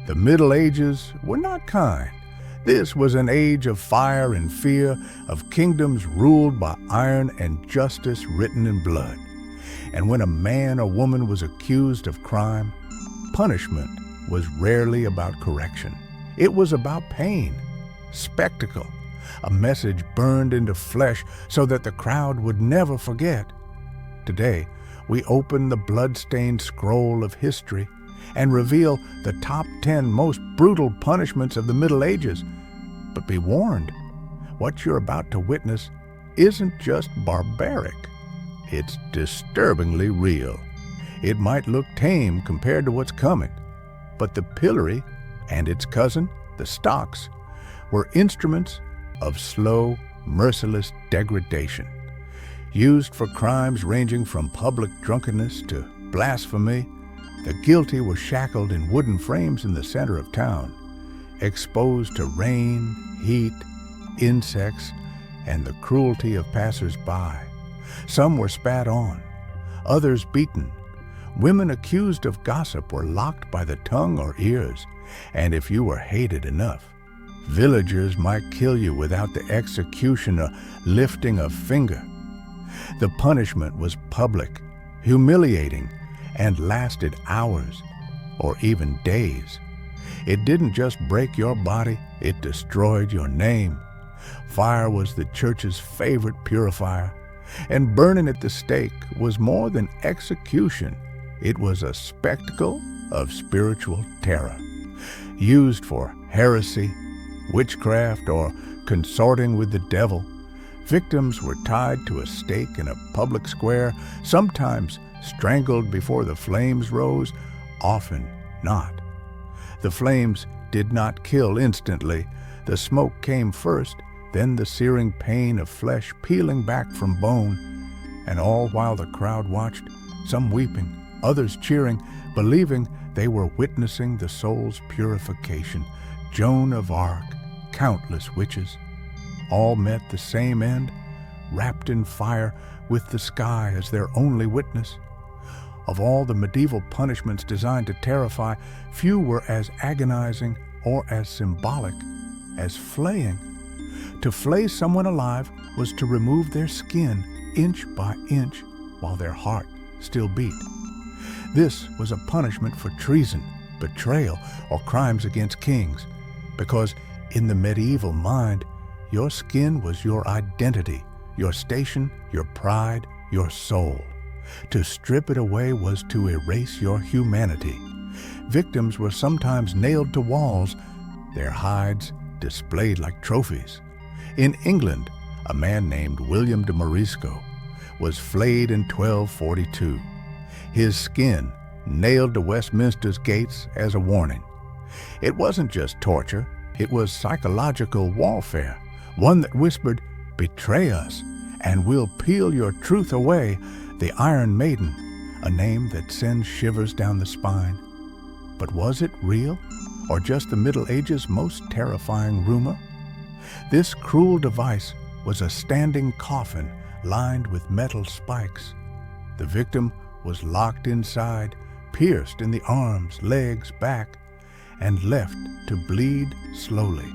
The Middle Ages were not kind. This was an age of fire and fear, of kingdoms ruled by iron and justice written in blood. And when a man or woman was accused of crime, punishment was rarely about correction. It was about pain, spectacle, a message burned into flesh so that the crowd would never forget. Today, we open the blood-stained scroll of history and reveal the top 10 most brutal punishments of the Middle Ages. But be warned, what you're about to witness isn't just barbaric. It's disturbingly real. It might look tame compared to what's coming, but the pillory and its cousin, the stocks, were instruments of slow, merciless degradation. Used for crimes ranging from public drunkenness to blasphemy, the guilty were shackled in wooden frames in the center of town, exposed to rain, heat, insects, and the cruelty of passers-by. Some were spat on, others beaten. Women accused of gossip were locked by the tongue or ears, and if you were hated enough, villagers might kill you without the executioner lifting a finger. The punishment was public, humiliating, and lasted hours or even days. It didn't just break your body, it destroyed your name. Fire was the church's favorite purifier, and burning at the stake was more than execution. It was a spectacle of spiritual terror. Used for heresy, witchcraft, or consorting with the devil, victims were tied to a stake in a public square, sometimes strangled before the flames rose, often not. The flames did not kill instantly. The smoke came first, then the searing pain of flesh peeling back from bone, and all while the crowd watched, some weeping, others cheering, believing they were witnessing the soul's purification. Joan of Arc, countless witches, all met the same end, wrapped in fire with the sky as their only witness. Of all the medieval punishments designed to terrify, few were as agonizing or as symbolic as flaying. To flay someone alive was to remove their skin inch by inch while their heart still beat. This was a punishment for treason, betrayal, or crimes against kings, because in the medieval mind, your skin was your identity, your station, your pride, your soul. To strip it away was to erase your humanity. Victims were sometimes nailed to walls, their hides displayed like trophies. In England, a man named William de Morisco was flayed in 1242. His skin nailed to Westminster's gates as a warning. It wasn't just torture, it was psychological warfare, one that whispered, "Betray us, and we'll peel your truth away." The Iron Maiden, a name that sends shivers down the spine. But was it real, or just the Middle Ages' most terrifying rumor? This cruel device was a standing coffin lined with metal spikes. The victim was locked inside, pierced in the arms, legs, back, and left to bleed slowly.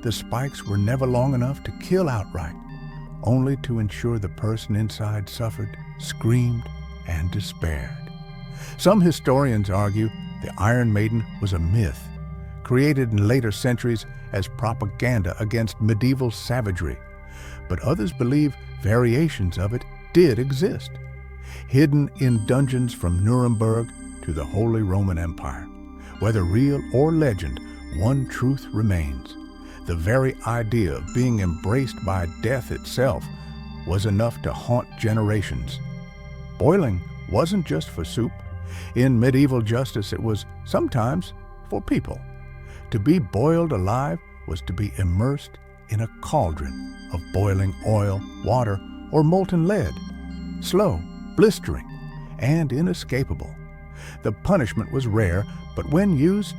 The spikes were never long enough to kill outright, only to ensure the person inside suffered, screamed, and despaired. Some historians argue the Iron Maiden was a myth, created in later centuries as propaganda against medieval savagery, but others believe variations of it did exist. Hidden in dungeons from Nuremberg to the Holy Roman Empire, whether real or legend, one truth remains. The very idea of being embraced by death itself was enough to haunt generations. Boiling wasn't just for soup. In medieval justice, it was sometimes for people. To be boiled alive was to be immersed in a cauldron of boiling oil, water, or molten lead. Slow, blistering, and inescapable. The punishment was rare, but when used,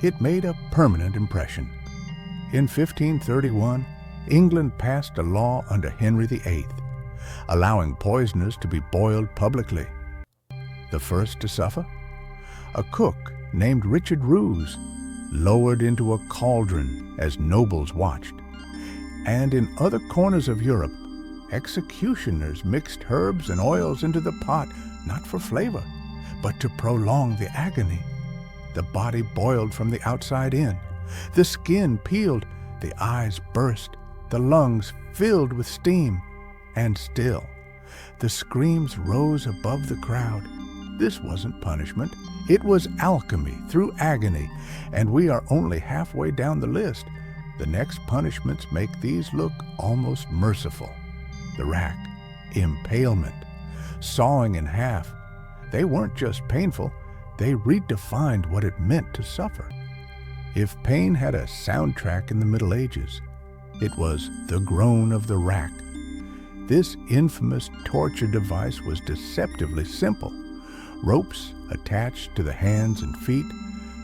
it made a permanent impression. In 1531, England passed a law under Henry VIII, allowing poisoners to be boiled publicly. The first to suffer? A cook named Richard Roos lowered into a cauldron as nobles watched. And in other corners of Europe, executioners mixed herbs and oils into the pot, not for flavor, but to prolong the agony. The body boiled from the outside in, the skin peeled, the eyes burst, the lungs filled with steam, and still the screams rose above the crowd. This wasn't punishment. It was alchemy through agony, and we are only halfway down the list. The next punishments make these look almost merciful. The rack, impalement, sawing in half. They weren't just painful, they redefined what it meant to suffer. If pain had a soundtrack in the Middle Ages, it was the groan of the rack. This infamous torture device was deceptively simple. Ropes attached to the hands and feet,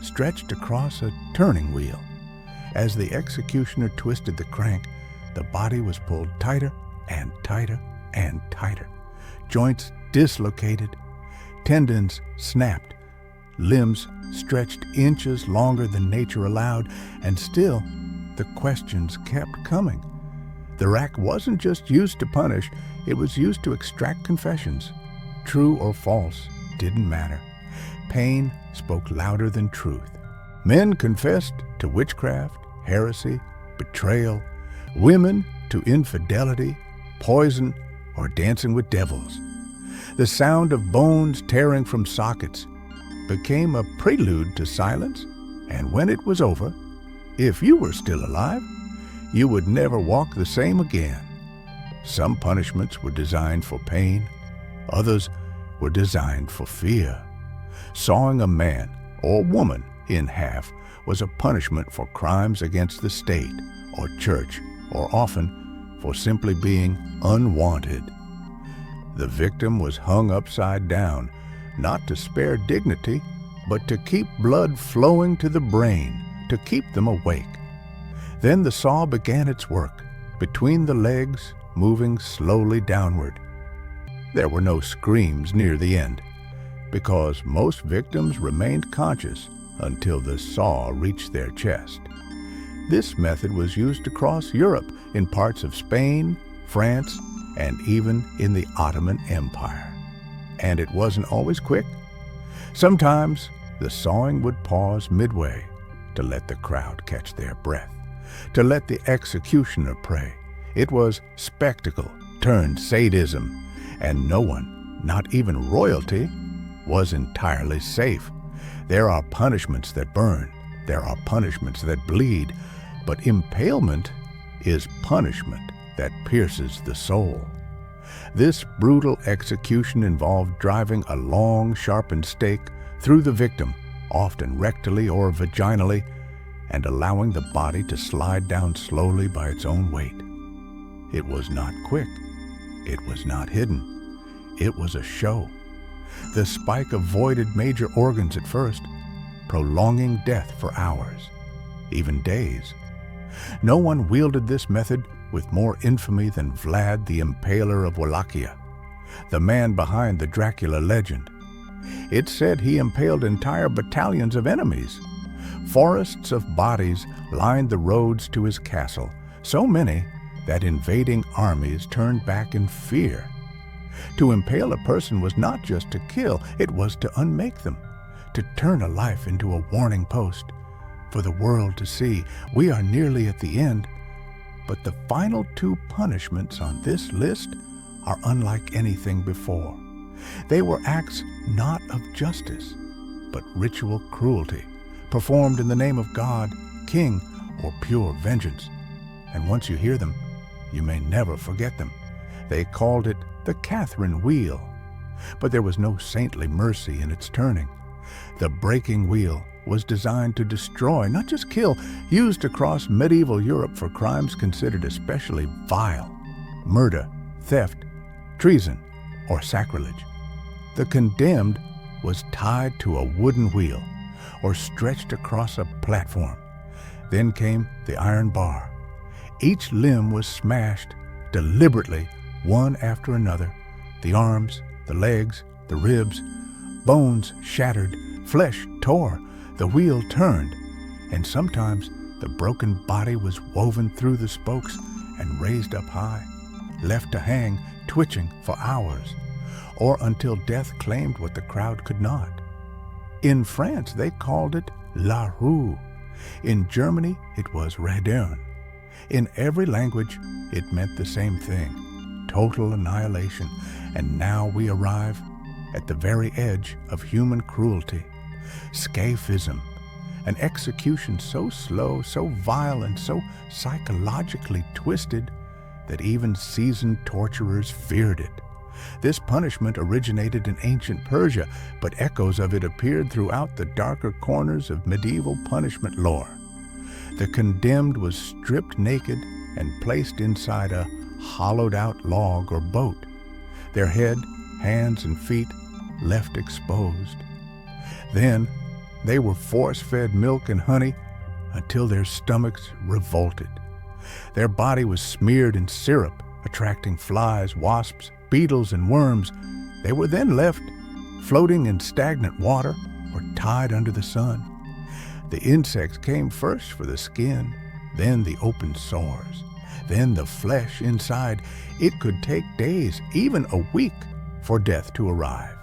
stretched across a turning wheel. As the executioner twisted the crank, the body was pulled tighter and tighter and tighter. Joints dislocated, tendons snapped, limbs stretched inches longer than nature allowed, and still the questions kept coming. The rack wasn't just used to punish, it was used to extract confessions. True or false didn't matter. Pain spoke louder than truth. Men confessed to witchcraft, heresy, betrayal. Women to infidelity, poison, or dancing with devils. The sound of bones tearing from sockets became a prelude to silence, and when it was over, if you were still alive, you would never walk the same again. Some punishments were designed for pain, others were designed for fear. Sawing a man or woman in half was a punishment for crimes against the state or church, or often for simply being unwanted. The victim was hung upside down, not to spare dignity, but to keep blood flowing to the brain, to keep them awake. Then the saw began its work, between the legs, moving slowly downward. There were no screams near the end, because most victims remained conscious until the saw reached their chest. This method was used across Europe, in parts of Spain, France, and even in the Ottoman Empire. And it wasn't always quick. Sometimes the sawing would pause midway to let the crowd catch their breath, to let the executioner pray. It was spectacle turned sadism, and no one, not even royalty, was entirely safe. There are punishments that burn, there are punishments that bleed, but impalement is punishment that pierces the soul. This brutal execution involved driving a long, sharpened stake through the victim, often rectally or vaginally, and allowing the body to slide down slowly by its own weight. It was not quick. It was not hidden. It was a show. The spike avoided major organs at first, prolonging death for hours, even days. No one wielded this method with more infamy than Vlad the Impaler of Wallachia, the man behind the Dracula legend. It said he impaled entire battalions of enemies. Forests of bodies lined the roads to his castle, so many that invading armies turned back in fear. To impale a person was not just to kill, it was to unmake them, to turn a life into a warning post for the world to see. We are nearly at the end, but the final two punishments on this list are unlike anything before. They were acts not of justice, but ritual cruelty, performed in the name of God, king, or pure vengeance. And once you hear them, you may never forget them. They called it the Catherine Wheel, but there was no saintly mercy in its turning. The breaking wheel was designed to destroy, not just kill, used across medieval Europe for crimes considered especially vile: murder, theft, treason, or sacrilege. The condemned was tied to a wooden wheel or stretched across a platform. Then came the iron bar. Each limb was smashed deliberately, one after another. The arms, the legs, the ribs, bones shattered, flesh tore. The wheel turned, and sometimes the broken body was woven through the spokes and raised up high, left to hang, twitching for hours, or until death claimed what the crowd could not. In France, they called it la roue. In Germany, it was Rädern. In every language, it meant the same thing, total annihilation. And now we arrive at the very edge of human cruelty, scaphism, an execution so slow, so vile, and so psychologically twisted that even seasoned torturers feared it. This punishment originated in ancient Persia, but echoes of it appeared throughout the darker corners of medieval punishment lore. The condemned was stripped naked and placed inside a hollowed-out log or boat, their head, hands, and feet left exposed. Then they were force-fed milk and honey until their stomachs revolted. Their body was smeared in syrup, attracting flies, wasps, beetles, and worms. They were then left floating in stagnant water or tied under the sun. The insects came first for the skin, then the open sores, then the flesh inside. It could take days, even a week, for death to arrive.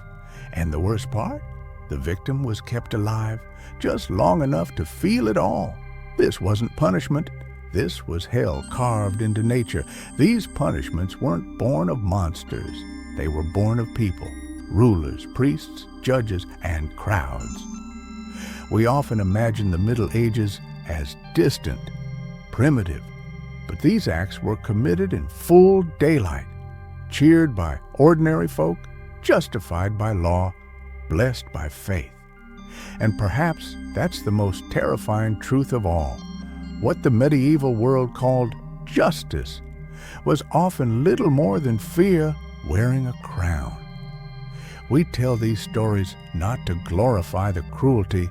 And the worst part? The victim was kept alive just long enough to feel it all. This wasn't punishment. This was hell carved into nature. These punishments weren't born of monsters. They were born of people, rulers, priests, judges, and crowds. We often imagine the Middle Ages as distant, primitive, but these acts were committed in full daylight, cheered by ordinary folk, justified by law, blessed by faith. And perhaps that's the most terrifying truth of all. What the medieval world called justice was often little more than fear wearing a crown. We tell these stories not to glorify the cruelty,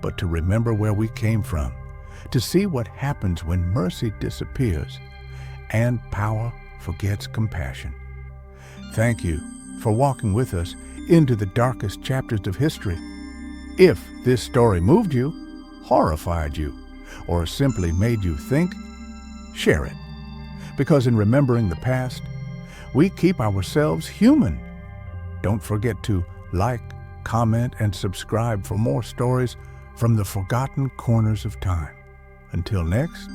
but to remember where we came from, to see what happens when mercy disappears and power forgets compassion. Thank you for walking with us into the darkest chapters of history. If this story moved you, horrified you, or simply made you think, share it. Because in remembering the past, we keep ourselves human. Don't forget to like, comment, and subscribe for more stories from the forgotten corners of time. Until next,